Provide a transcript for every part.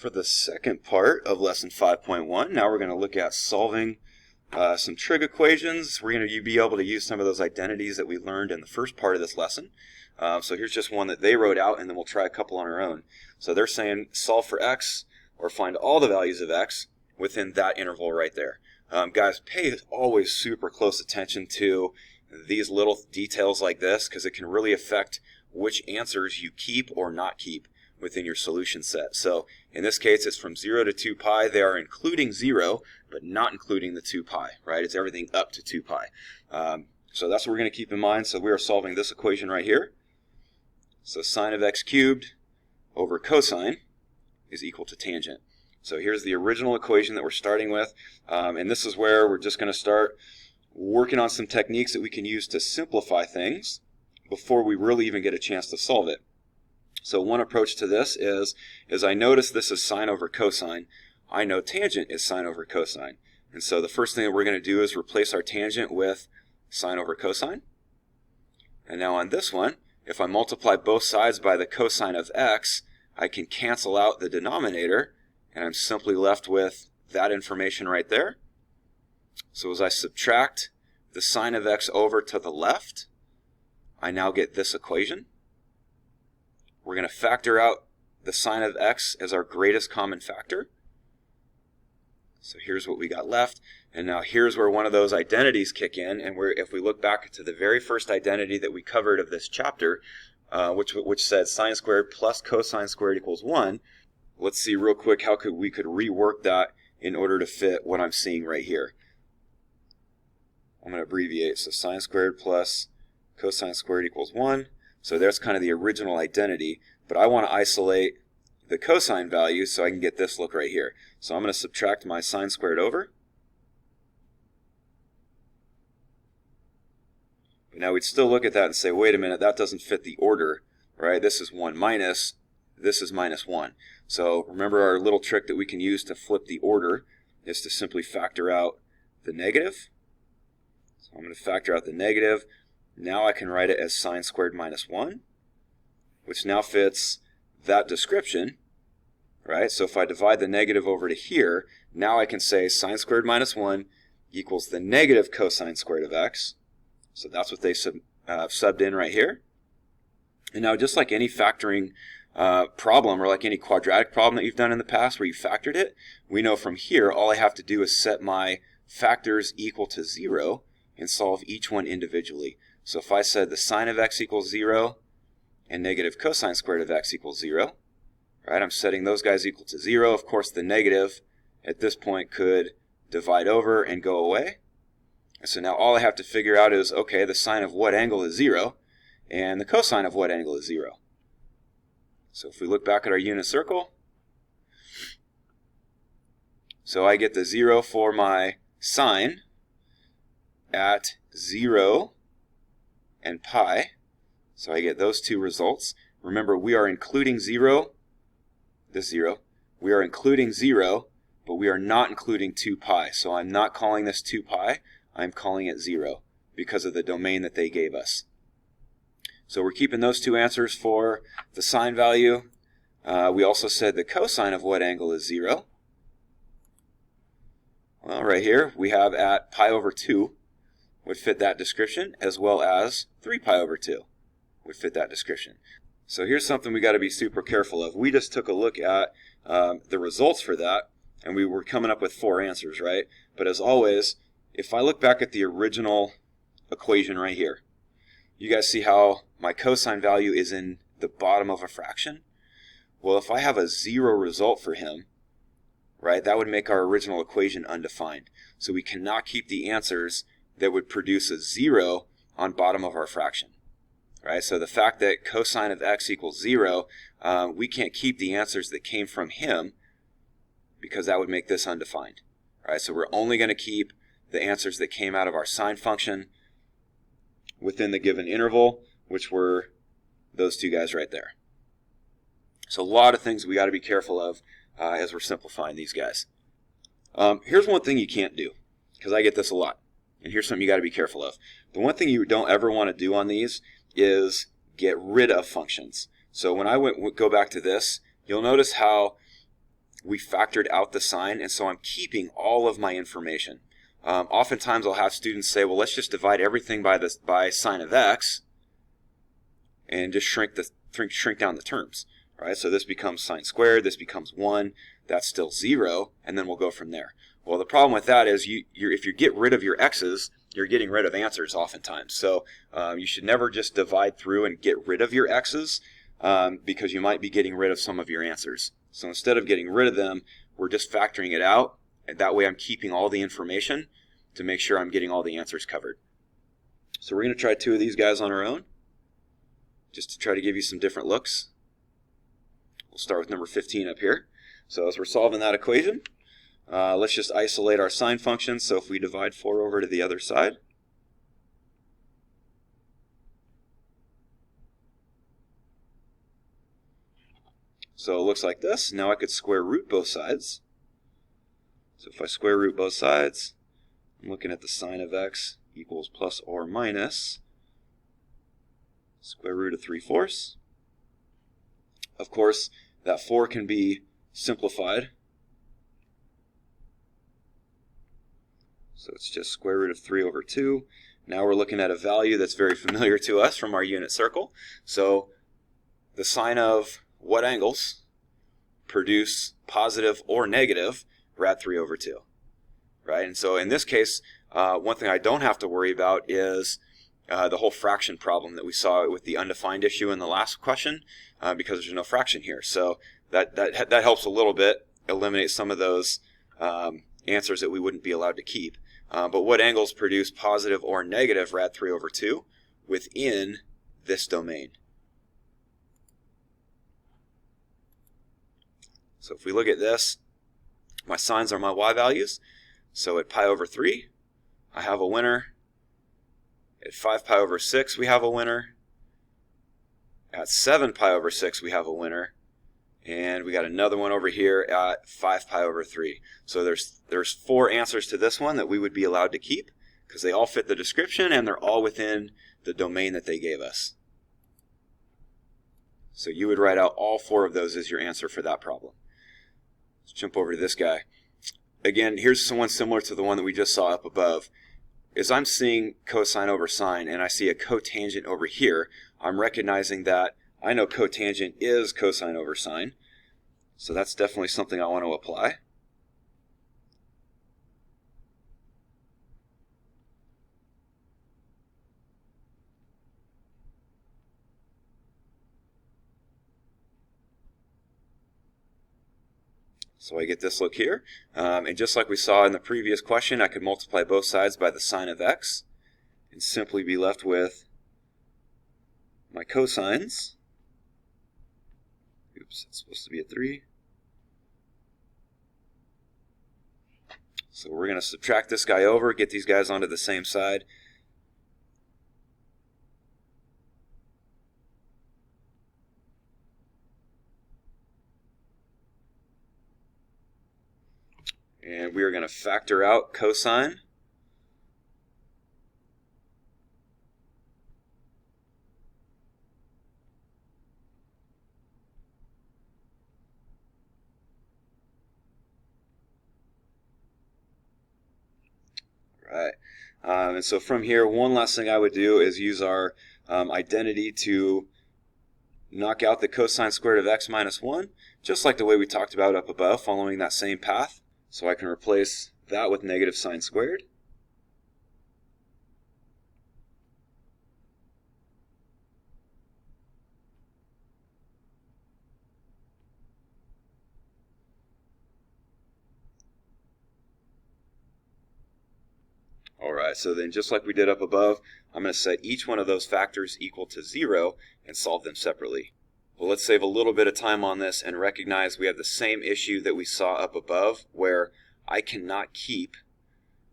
For the second part of lesson 5.1, now we're going to look at solving some trig equations. We're going to be able to use some of those identities that we learned in the first part of this lesson. So here's just one that they wrote out, and then we'll try a couple on our own. So they're saying solve for x, or find all the values of x within that interval right there. Guys, pay always super close attention to these little details like this, because it can really affect which answers you keep or not keep within your solution set. So in this case, it's from 0 to 2 pi. They are including 0, but not including the 2 pi, right? It's everything up to 2 pi. So that's what we're going to keep in mind. So we are solving this equation right here. So sine of x cubed over cosine is equal to tangent. So here's the original equation that we're starting with. And this is where we're just going to start working on some techniques that we can use to simplify things before we really even get a chance to solve it. So one approach to this is I notice this is sine over cosine. I know tangent is sine over cosine. And so the first thing that we're going to do is replace our tangent with sine over cosine. And now on this one, if I multiply both sides by the cosine of x, I can cancel out the denominator, and I'm simply left with that information right there. So as I subtract the sine of x over to the left, I now get this equation. We're going to factor out the sine of x as our greatest common factor. So here's what we got left. And now here's where one of those identities kick in. And if we look back to the very first identity that we covered of this chapter, which said sine squared plus cosine squared equals 1, let's see real quick how we could rework that in order to fit what I'm seeing right here. I'm going to abbreviate. So sine squared plus cosine squared equals 1. So there's kind of the original identity, but I want to isolate the cosine value so I can get this look right here. So I'm going to subtract my sine squared over. But now we'd still look at that and say, wait a minute, that doesn't fit the order, right? This is 1 minus, this is minus 1. So remember our little trick that we can use to flip the order is to simply factor out the negative. So I'm going to factor out the negative. Now I can write it as sine squared minus 1, which now fits that description, right? So if I divide the negative over to here, now I can say sine squared minus 1 equals the negative cosine squared of x. So that's what they subbed in right here. And now just like any factoring problem, or like any quadratic problem that you've done in the past where you factored it, we know from here all I have to do is set my factors equal to 0 and solve each one individually. So if I said the sine of x equals 0 and negative cosine squared of x equals 0, right, I'm setting those guys equal to 0. Of course, the negative at this point could divide over and go away. And so now all I have to figure out is, okay, the sine of what angle is 0 and the cosine of what angle is 0. So if we look back at our unit circle, so I get the 0 for my sine at 0 and pi, so I get those two results. Remember, we are including 0, this 0. We are including 0, but we are not including 2 pi. So I'm not calling this 2 pi, I'm calling it 0 because of the domain that they gave us. So we're keeping those two answers for the sine value. We also said the cosine of what angle is 0. Well, right here we have at pi over 2. Would fit that description, as well as 3 pi over 2 would fit that description. So here's something we got to be super careful of. We just took a look at the results for that, and we were coming up with 4 answers, right? But as always, if I look back at the original equation right here, you guys see how my cosine value is in the bottom of a fraction? Well, if I have a 0 result for him, right, that would make our original equation undefined. So we cannot keep the answers that would produce a 0 on bottom of our fraction, right? So the fact that cosine of x equals 0, we can't keep the answers that came from him because that would make this undefined, right? So we're only going to keep the answers that came out of our sine function within the given interval, which were those two guys right there. So a lot of things we got to be careful of as we're simplifying these guys. Here's one thing you can't do, because I get this a lot. And here's something you got to be careful of. The one thing you don't ever want to do on these is get rid of functions. So when I go back to this, you'll notice how we factored out the sign, and so I'm keeping all of my information. Oftentimes I'll have students say, well, let's just divide everything by sine of x and just shrink down the terms. Right? So this becomes sine squared, this becomes 1, that's still 0, and then we'll go from there. Well, the problem with that is if you get rid of your x's, you're getting rid of answers oftentimes. So you should never just divide through and get rid of your x's because you might be getting rid of some of your answers. So instead of getting rid of them, we're just factoring it out, and that way I'm keeping all the information to make sure I'm getting all the answers covered. So we're going to try 2 of these guys on our own, just to try to give you some different looks. We'll start with number 15 up here. So as we're solving that equation, let's just isolate our sine function. So if we divide 4 over to the other side, so it looks like this. Now I could square root both sides. So if I square root both sides, I'm looking at the sine of x equals plus or minus square root of 3/4. Of course, that 4 can be simplified. So it's just square root of 3 over 2. Now we're looking at a value that's very familiar to us from our unit circle. So the sine of what angles produce positive or negative rad 3 over 2, right? And so in this case, one thing I don't have to worry about is the whole fraction problem that we saw with the undefined issue in the last question, because there's no fraction here. So that helps a little bit eliminate some of those answers that we wouldn't be allowed to keep. But what angles produce positive or negative rad 3 over 2 within this domain? So if we look at this, my sines are my y values. So at pi over 3, I have a winner. At 5 pi over 6, we have a winner. At 7 pi over 6, we have a winner. And we got another one over here at 5 pi over 3. So there's 4 answers to this one that we would be allowed to keep because they all fit the description and they're all within the domain that they gave us. So you would write out all 4 of those as your answer for that problem. Let's jump over to this guy. Again, here's someone similar to the one that we just saw up above. As I'm seeing cosine over sine and I see a cotangent over here, I'm recognizing that I know cotangent is cosine over sine. So that's definitely something I want to apply. So I get this look here. And just like we saw in the previous question, I could multiply both sides by the sine of x and simply be left with my cosines. Oops, it's supposed to be a 3. So we're going to subtract this guy over, get these guys onto the same side. And we are going to factor out cosine. Right. And so from here, one last thing I would do is use our identity to knock out the cosine squared of x minus 1, just like the way we talked about up above, following that same path. So I can replace that with negative sine squared. Alright, so then just like we did up above, I'm going to set each one of those factors equal to 0 and solve them separately. Well, let's save a little bit of time on this and recognize we have the same issue that we saw up above, where I cannot keep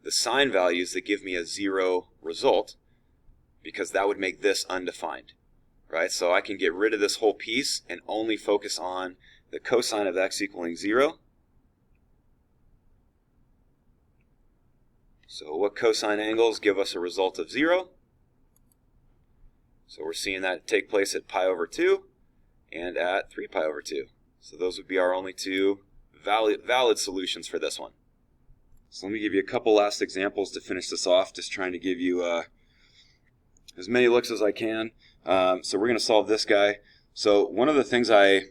the sine values that give me a 0 result, because that would make this undefined. Right? So I can get rid of this whole piece and only focus on the cosine of x equaling 0. So what cosine angles give us a result of 0? So we're seeing that take place at pi over 2 and at 3 pi over 2. So those would be our only 2 valid solutions for this one. So let me give you a couple last examples to finish this off, just trying to give you as many looks as I can. So we're going to solve this guy. So one of the things I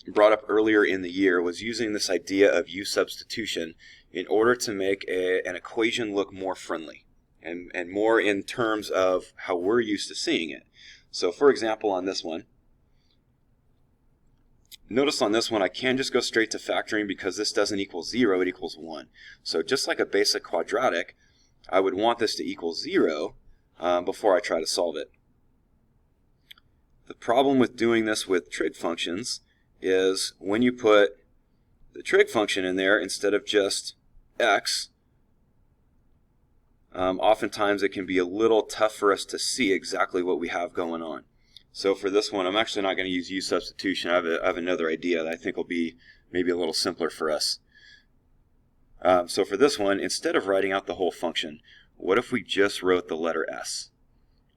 brought up earlier in the year was using this idea of U substitution in order to make an equation look more friendly and more in terms of how we're used to seeing it. So for example, on this one, notice on this one I can just go straight to factoring because this doesn't equal 0, it equals 1. So just like a basic quadratic, I would want this to equal 0 before I try to solve it. The problem with doing this with trig functions is when you put the trig function in there instead of just x, oftentimes it can be a little tough for us to see exactly what we have going on. So for this one, I'm actually not going to use U substitution. I have another idea that I think will be maybe a little simpler for us. So for this one, instead of writing out the whole function, what if we just wrote the letter s?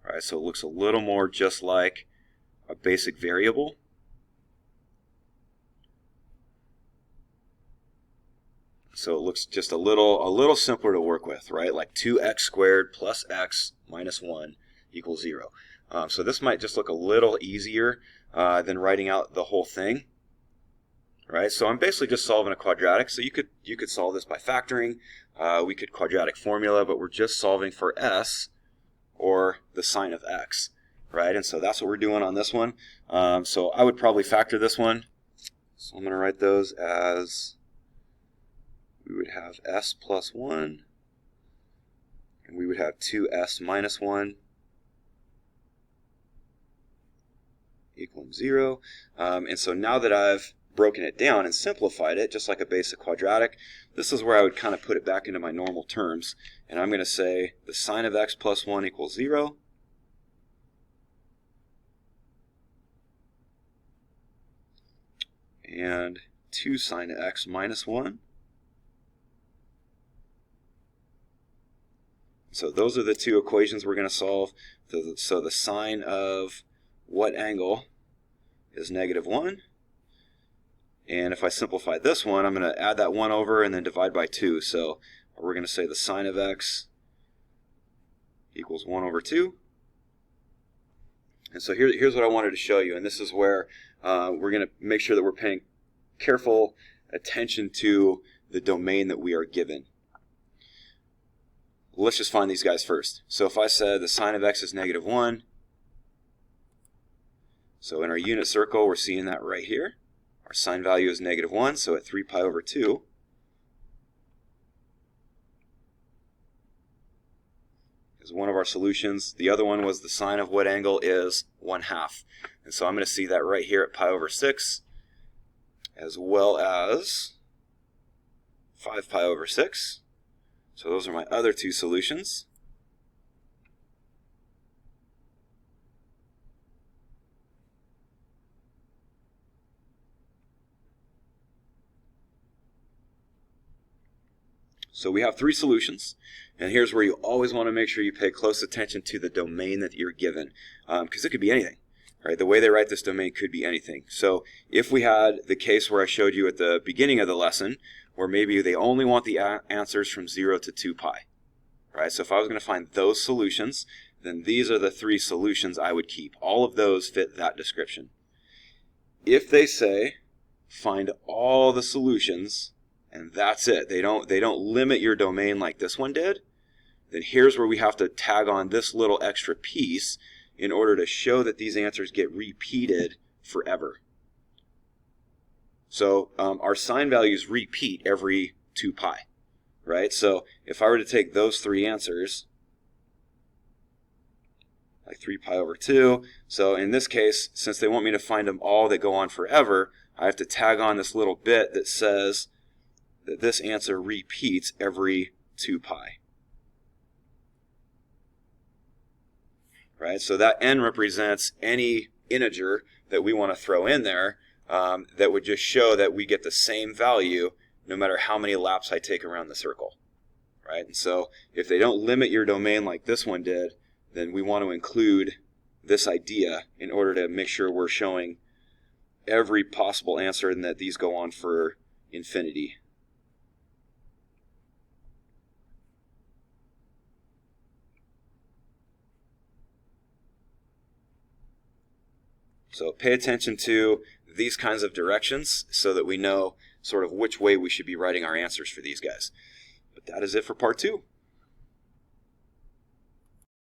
All right, so it looks a little more just like a basic variable. So it looks just a little simpler to work with, right? Like 2x squared plus x minus 1 equals 0. So this might just look a little easier than writing out the whole thing, right? So I'm basically just solving a quadratic. So you could solve this by factoring. We could quadratic formula, but we're just solving for s or the sine of x, right? And so that's what we're doing on this one. So I would probably factor this one. So I'm going to write those as, we would have s plus 1, and we would have 2s minus 1 equaling 0. And so now that I've broken it down and simplified it, just like a basic quadratic, this is where I would kind of put it back into my normal terms. And I'm going to say the sine of x plus 1 equals 0. And 2 sine of x minus 1. So those are the two equations we're going to solve. So the sine of what angle is -1. And if I simplify this one, I'm going to add that 1 over and then divide by 2. So we're going to say the sine of x equals 1 over 2. And so here's what I wanted to show you. And this is where we're going to make sure that we're paying careful attention to the domain that we are given. Let's just find these guys first. So if I said the sine of x is -1, so in our unit circle, we're seeing that right here. Our sine value is -1, so at 3 pi over 2, is one of our solutions. The other one was the sine of what angle is 1/2. And so I'm going to see that right here at pi over 6, as well as 5 pi over 6. So those are my other two solutions. So we have three solutions, and here's where you always want to make sure you pay close attention to the domain that you're given, because it could be anything, right? The way they write this domain could be anything. So if we had the case where I showed you at the beginning of the lesson, where maybe they only want the answers from 0 to 2 pi, right? So if I was going to find those solutions, then these are the three solutions I would keep. All of those fit that description. If they say, find all the solutions, and that's it, they don't limit your domain like this one did, then here's where we have to tag on this little extra piece in order to show that these answers get repeated forever. So our sine values repeat every 2 pi, right? So if I were to take those three answers, like 3 pi over 2, so in this case, since they want me to find them all that go on forever, I have to tag on this little bit that says that this answer repeats every 2 pi. Right? So that n represents any integer that we want to throw in there that would just show that we get the same value no matter how many laps I take around the circle. Right? And so if they don't limit your domain like this one did, then we want to include this idea in order to make sure we're showing every possible answer and that these go on for infinity. So pay attention to these kinds of directions so that we know sort of which way we should be writing our answers for these guys. But that is it for part 2.